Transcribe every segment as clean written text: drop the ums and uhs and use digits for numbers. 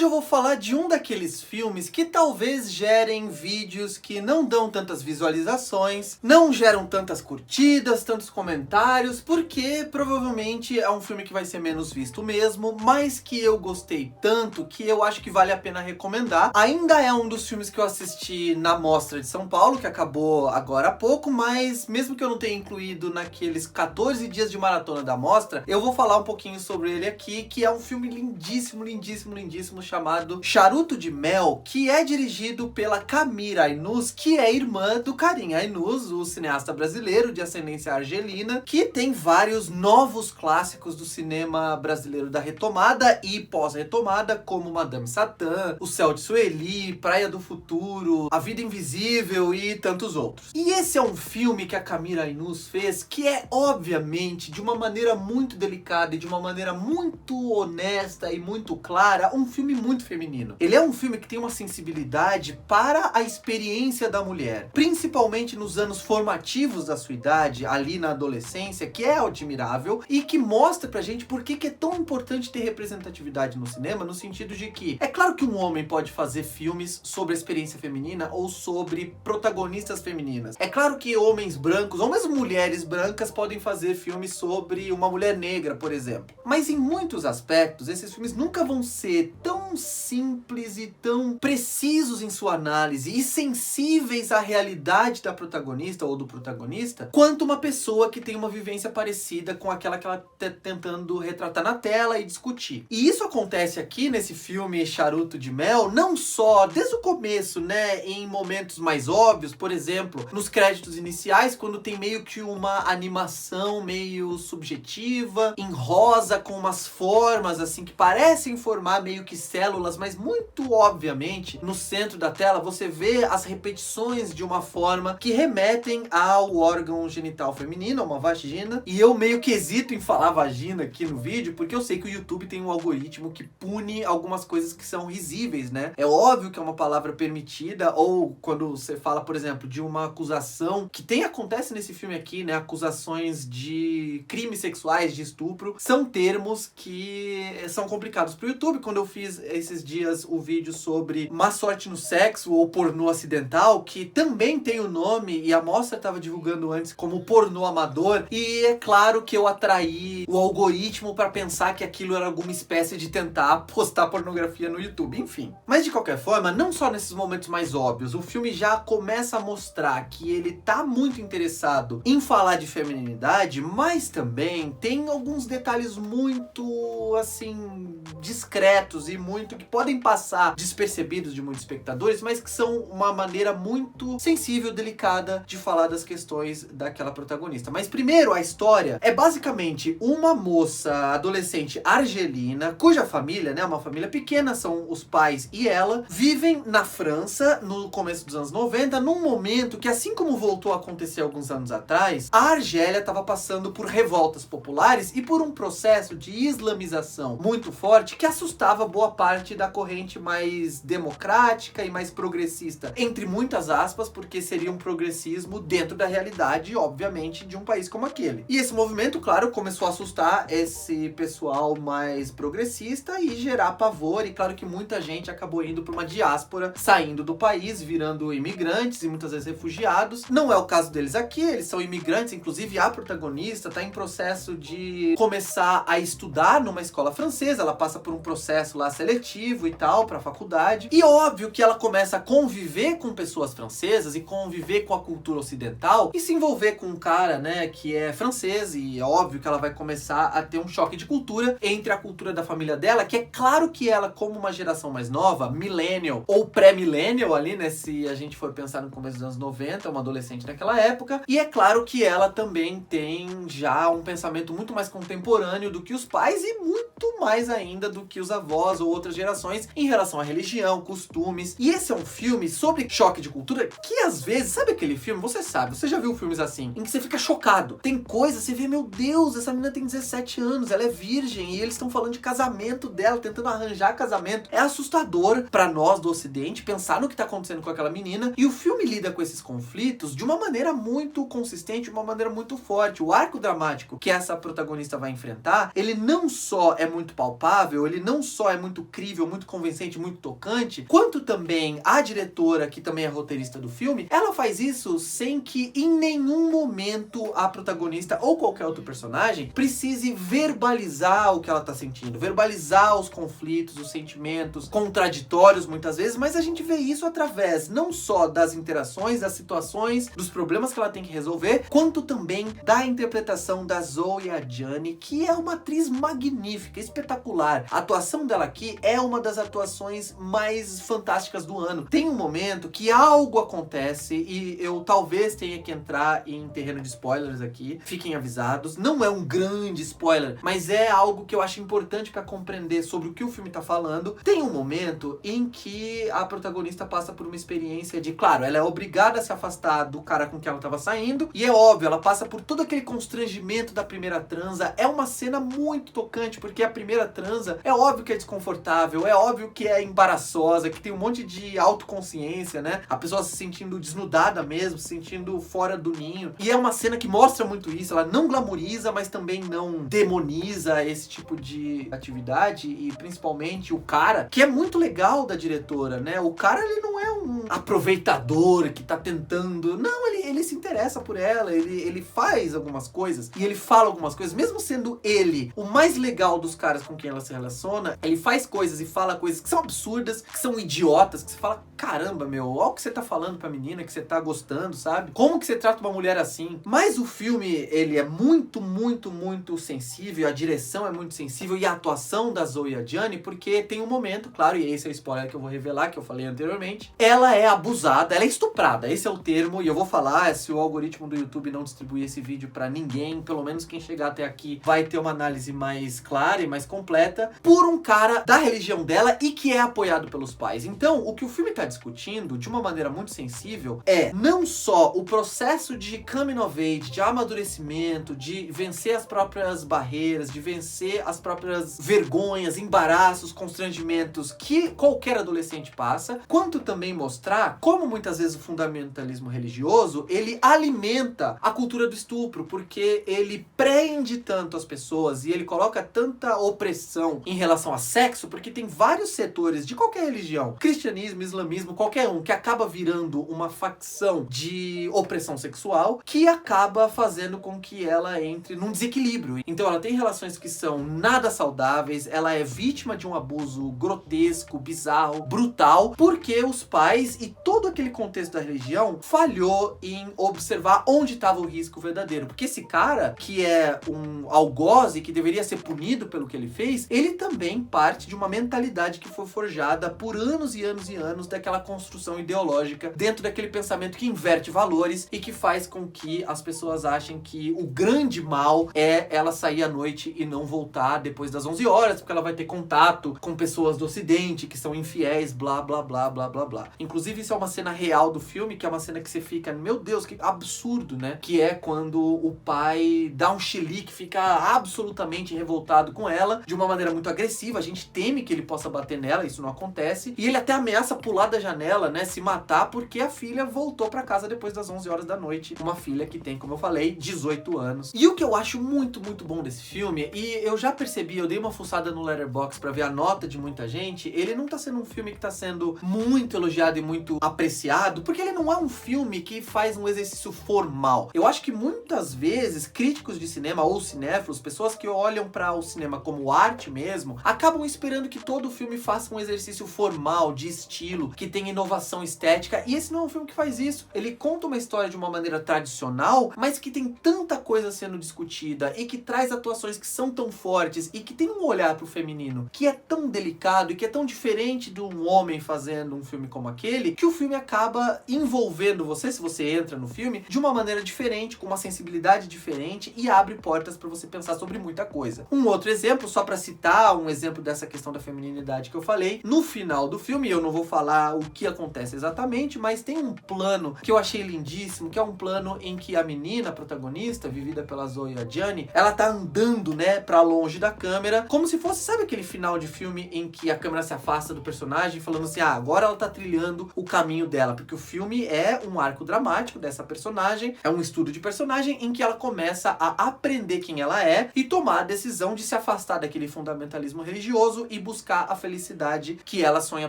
Hoje eu vou falar de um daqueles filmes que talvez gerem vídeos que não dão tantas visualizações, não geram tantas curtidas, tantos comentários, porque provavelmente é um filme que vai ser menos visto mesmo, mas que eu gostei tanto que eu acho que vale a pena recomendar. Ainda é um dos filmes que eu assisti na Mostra de São Paulo, que acabou agora há pouco, mas mesmo que eu não tenha incluído naqueles 14 dias de maratona da Mostra, eu vou falar um pouquinho sobre ele aqui, que é um filme lindíssimo, lindíssimo, lindíssimo, chamado Charuto de Mel, que é dirigido pela Camila Ainuz, que é irmã do Karim Ainuz, o cineasta brasileiro de ascendência argelina, que tem vários novos clássicos do cinema brasileiro da retomada e pós-retomada, como Madame Satã, O Céu de Sueli, Praia do Futuro, A Vida Invisível e tantos outros. E esse é um filme que a Camila Ainuz fez, que é obviamente de uma maneira muito delicada e de uma maneira muito honesta e muito clara, um filme muito feminino. Ele é um filme que tem uma sensibilidade para a experiência da mulher, principalmente nos anos formativos da sua idade, ali na adolescência, que é admirável e que mostra pra gente por que é tão importante ter representatividade no cinema, no sentido de que é claro que um homem pode fazer filmes sobre a experiência feminina ou sobre protagonistas femininas. É claro que homens brancos ou mesmo mulheres brancas podem fazer filmes sobre uma mulher negra, por exemplo. Mas em muitos aspectos, esses filmes nunca vão ser tão simples e tão precisos em sua análise e sensíveis à realidade da protagonista ou do protagonista, quanto uma pessoa que tem uma vivência parecida com aquela que ela tá tentando retratar na tela e discutir. E isso acontece aqui nesse filme Charuto de Mel, não só desde o começo, né, em momentos mais óbvios, por exemplo, nos créditos iniciais, quando tem meio que uma animação meio subjetiva, em rosa, com umas formas assim que parecem formar meio que células, mas muito obviamente no centro da tela você vê as repetições de uma forma que remetem ao órgão genital feminino, uma vagina. E eu meio que hesito em falar vagina aqui no vídeo, porque eu sei que o YouTube tem um algoritmo que pune algumas coisas que são risíveis, né? É óbvio que é uma palavra permitida, ou quando você fala, por exemplo, de uma acusação, que acontece nesse filme aqui, né? Acusações de crimes sexuais, de estupro, são termos que são complicados pro YouTube. Quando eu fiz esses dias o vídeo sobre má sorte no sexo ou pornô acidental, que também tem o nome, e a Mostra estava divulgando antes como pornô amador, e é claro que eu atraí o algoritmo para pensar que aquilo era alguma espécie de tentar postar pornografia no YouTube, enfim. Mas de qualquer forma, não só nesses momentos mais óbvios, o filme já começa a mostrar que ele tá muito interessado em falar de feminilidade, mas também tem alguns detalhes muito, assim, discretos e muito que podem passar despercebidos de muitos espectadores, mas que são uma maneira muito sensível, delicada de falar das questões daquela protagonista. Mas primeiro, a história é basicamente uma moça adolescente argelina, cuja família, né, uma família pequena, são os pais e ela, vivem na França no começo dos anos 90, num momento que, assim como voltou a acontecer alguns anos atrás, a Argélia estava passando por revoltas populares e por um processo de islamização muito forte que assustava boa parte da corrente mais democrática e mais progressista, entre muitas aspas, porque seria um progressismo dentro da realidade, obviamente, de um país como aquele. E esse movimento, claro, começou a assustar esse pessoal mais progressista e gerar pavor, e claro que muita gente acabou indo para uma diáspora, saindo do país, virando imigrantes e muitas vezes refugiados. Não é o caso deles aqui, eles são imigrantes, inclusive a protagonista está em processo de começar a estudar numa escola francesa, ela passa por um processo lá seletivo e tal, pra faculdade. E óbvio que ela começa a conviver com pessoas francesas e conviver com a cultura ocidental e se envolver com um cara, né, que é francês, e é óbvio que ela vai começar a ter um choque de cultura entre a cultura da família dela, que é claro que ela, como uma geração mais nova, millennial ou pré-millennial ali, né, se a gente for pensar no começo dos anos 90, uma adolescente naquela época, e é claro que ela também tem já um pensamento muito mais contemporâneo do que os pais e muito mais ainda do que os avós ou outras gerações em relação à religião, costumes. E esse é um filme sobre choque de cultura que às vezes, sabe aquele filme, você sabe, você já viu filmes assim, em que você fica chocado. Tem coisa, você vê, meu Deus, essa menina tem 17 anos, ela é virgem e eles estão falando de casamento dela, tentando arranjar casamento. É assustador pra nós do ocidente pensar no que tá acontecendo com aquela menina, e o filme lida com esses conflitos de uma maneira muito consistente, de uma maneira muito forte. O arco dramático que essa protagonista vai enfrentar, ele não só é muito palpável, ele não só é muito incrível, muito convincente, muito tocante, quanto também a diretora, que também é roteirista do filme, ela faz isso sem que em nenhum momento a protagonista ou qualquer outro personagem precise verbalizar o que ela tá sentindo, verbalizar os conflitos, os sentimentos contraditórios muitas vezes, mas a gente vê isso através não só das interações, das situações, dos problemas que ela tem que resolver, quanto também da interpretação da Zoe Adjani, que é uma atriz magnífica, espetacular. A atuação dela aqui é uma das atuações mais fantásticas do ano. Tem um momento que algo acontece e eu talvez tenha que entrar em terreno de spoilers aqui, fiquem avisados. Não é um grande spoiler, mas é algo que eu acho importante para compreender sobre o que o filme tá falando. Tem um momento em que a protagonista passa por uma experiência de, claro, ela é obrigada a se afastar do cara com quem ela tava saindo, e é óbvio, ela passa por todo aquele constrangimento da primeira transa. É uma cena muito tocante, porque a primeira transa é óbvio que é desconfortável, é óbvio que é embaraçosa, que tem um monte de autoconsciência, né? A pessoa se sentindo desnudada mesmo, se sentindo fora do ninho. E é uma cena que mostra muito isso, ela não glamoriza, mas também não demoniza esse tipo de atividade, e principalmente o cara, que é muito legal da diretora, né? O cara, ele não é um aproveitador que tá tentando, não, ele se interessa por ela, ele faz algumas coisas, e ele fala algumas coisas, mesmo sendo ele o mais legal dos caras com quem ela se relaciona, ele faz coisas e fala coisas que são absurdas, que são idiotas, que você fala, caramba, meu, olha o que você tá falando pra menina, que você tá gostando, sabe? Como que você trata uma mulher assim? Mas o filme, ele é muito, muito, muito sensível, a direção é muito sensível, e a atuação da Zoe Adjani, porque tem um momento, claro, e esse é o spoiler que eu vou revelar, que eu falei anteriormente, ela é abusada, ela é estuprada, esse é o termo, e eu vou falar, se o algoritmo do YouTube não distribuir esse vídeo pra ninguém, pelo menos quem chegar até aqui vai ter uma análise mais clara e mais completa, por um cara da religião dela e que é apoiado pelos pais. Então, o que o filme tá discutindo, de uma maneira muito sensível, é não só o processo de coming of age, de amadurecimento, de vencer as próprias barreiras, de vencer as próprias vergonhas, embaraços, constrangimentos que qualquer adolescente passa, quanto também mostrar como muitas vezes o fundamentalismo religioso, ele alimenta a cultura do estupro, porque ele prende tanto as pessoas e ele coloca tanta opressão em relação a sexo, porque tem vários setores de qualquer religião, cristianismo, islamismo, qualquer um, que acaba virando uma facção de opressão sexual, que acaba fazendo com que ela entre num desequilíbrio. Então ela tem relações que são nada saudáveis, ela é vítima de um abuso grotesco, bizarro, brutal, porque os pais e todo aquele contexto da religião falhou em observar onde estava o risco verdadeiro. Porque esse cara, que é um algoz e que deveria ser punido pelo que ele fez, ele também parte de uma mentalidade que foi forjada por anos e anos e anos daquela construção ideológica dentro daquele pensamento que inverte valores e que faz com que as pessoas achem que o grande mal é ela sair à noite e não voltar depois das 11 horas, porque ela vai ter contato com pessoas do ocidente que são infiéis, blá, blá, blá, blá, blá, blá. Inclusive, isso é uma cena real do filme, que é uma cena que você fica, meu Deus, que absurdo, né? Que é quando o pai dá um chilique, fica absolutamente revoltado com ela, de uma maneira muito agressiva. A gente teme que ele possa bater nela, isso não acontece. E ele até ameaça pular da janela, né? Se matar, porque a filha voltou pra casa depois das 11 horas da noite. Uma filha que tem, como eu falei, 18 anos. E o que eu acho muito, muito bom desse filme, e eu já percebi, eu dei uma fuçada no Letterboxd pra ver a nota de muita gente, ele não tá sendo um filme que tá sendo muito elogiado e muito apreciado, porque ele não é um filme que faz um exercício formal. Eu acho que muitas vezes críticos de cinema ou cinéfilos, pessoas que olham para o cinema como arte mesmo, acabam esperando que todo filme faça um exercício formal, de estilo, que tenha inovação estética, e esse não é um filme que faz isso. Ele conta uma história de uma maneira tradicional, mas que tem tanta coisa sendo discutida e que traz atuações que são tão fortes e que tem um olhar pro feminino que é tão delicado e que é tão diferente de um homem fazendo um filme como aquele, que o filme acaba envolvendo você, se você entra no filme, de uma maneira diferente, com uma sensibilidade diferente, e abre portas para você pensar sobre muita coisa. Um outro exemplo, só para citar um exemplo dessa questão da feminilidade que eu falei, no final do filme, eu não vou falar o que acontece exatamente, mas tem um plano que eu achei lindíssimo, que é um plano em que a menina, a protagonista, vivida pela Zoe Adjani, ela tá andando, né, pra longe da câmera, como se fosse, sabe aquele final de filme em que a câmera se afasta do personagem, falando assim, agora ela tá trilhando o caminho dela, porque o filme é um arco dramático, psicológico dessa personagem, é um estudo de personagem em que ela começa a aprender quem ela é e tomar a decisão de se afastar daquele fundamentalismo religioso e buscar a felicidade que ela sonha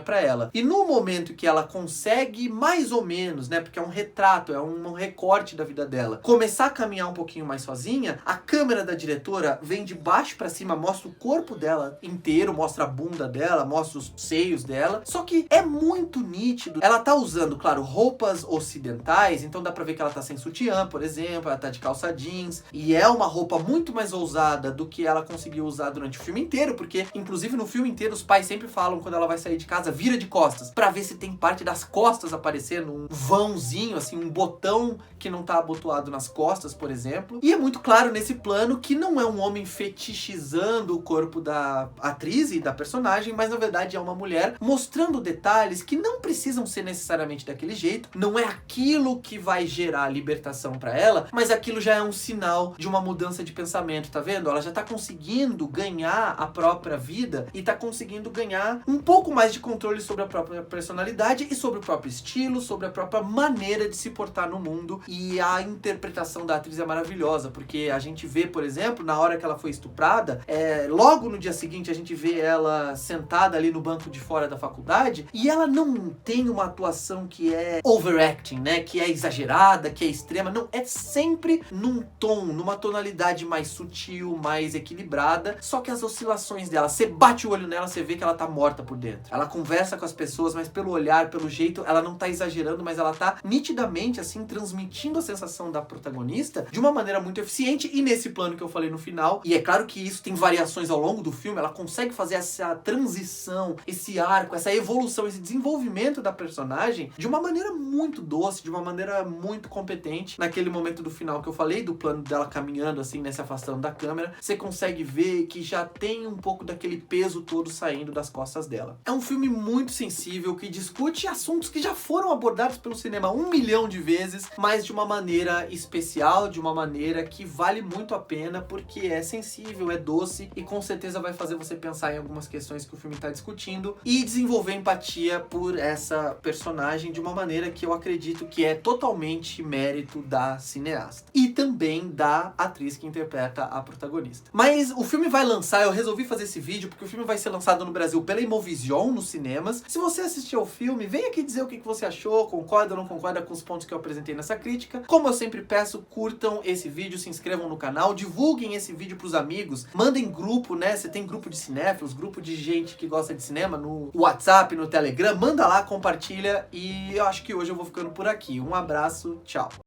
pra ela. E no momento que ela consegue, mais ou menos, né, porque é um retrato, é um recorte da vida dela, começar a caminhar um pouquinho mais sozinha, a câmera da diretora vem de baixo pra cima, mostra o corpo dela inteiro, mostra a bunda dela, mostra os seios dela, só que é muito nítido. Ela tá usando, claro, roupas ocidentais, então dá pra ver que ela tá sem sutiã, por exemplo, ela tá de calça jeans, e é uma roupa muito mais ousada do que ela conseguiu usar durante o filme inteiro, porque, inclusive, no filme inteiro, os pais sempre falam, quando ela vai sair de casa, vira de costas, pra ver se tem parte das costas aparecendo, um vãozinho, assim, um botão que não tá abotoado nas costas, por exemplo. E é muito claro nesse plano que não é um homem fetichizando o corpo da atriz e da personagem, mas na verdade é uma mulher mostrando detalhes que não precisam ser necessariamente daquele jeito, não é aquilo que vai gerar libertação pra ela, mas aquilo já é um sinal de uma mudança de pensamento, tá vendo? Ela já tá conseguindo ganhar a própria vida e tá conseguindo ganhar um pouco mais de controle sobre a própria personalidade e sobre o próprio estilo, sobre a própria maneira de se portar no mundo. E a interpretação da atriz é maravilhosa, porque a gente vê, por exemplo, na hora que ela foi estuprada, logo no dia seguinte a gente vê ela sentada ali no banco de fora da faculdade, e ela não tem uma atuação que é overacting, né, que é exagerada, que é extrema, não, é sempre num tom, numa tonalidade mais sutil, mais equilibrada, só que as oscilações dela, você bate o olho nela, você vê que ela tá morta por dentro. Ela conversa com as pessoas, mas pelo olhar, pelo jeito, ela não tá exagerando, mas ela tá nitidamente, assim, transmitindo a sensação da protagonista de uma maneira muito eficiente. E nesse plano que eu falei no final, e é claro que isso tem variações ao longo do filme, ela consegue fazer essa transição, esse arco, essa evolução, esse desenvolvimento da personagem de uma maneira muito doce, de uma maneira muito competente. Naquele momento do final que eu falei, do plano dela caminhando assim, né, se afastando da câmera, você consegue ver que já tem um pouco daquele peso todo saindo das costas dela. É um filme muito sensível, que discute assuntos que já foram abordados pelo cinema 1 milhão de vezes, mas de uma maneira especial, de uma maneira que vale muito a pena, porque é sensível, é doce e com certeza vai fazer você pensar em algumas questões que o filme está discutindo e desenvolver empatia por essa personagem de uma maneira que eu acredito que é totalmente mérito da cineasta e também da atriz que interpreta a protagonista. Mas o filme vai lançar, eu resolvi fazer esse vídeo porque o filme vai ser lançado no Brasil pela Imovision nos cinemas. Se você assistiu ao filme, vem aqui dizer o que você achou, concorda ou não concorda com os pontos que eu apresentei nessa crítica. Como eu sempre peço, curtam esse vídeo, se inscrevam no canal, divulguem esse vídeo pros amigos, mandem grupo, né? Você tem grupo de cinéfilos, grupo de gente que gosta de cinema no WhatsApp, no Telegram, manda lá, compartilha, e eu acho que hoje eu vou ficando por aqui. Um abraço, tchau!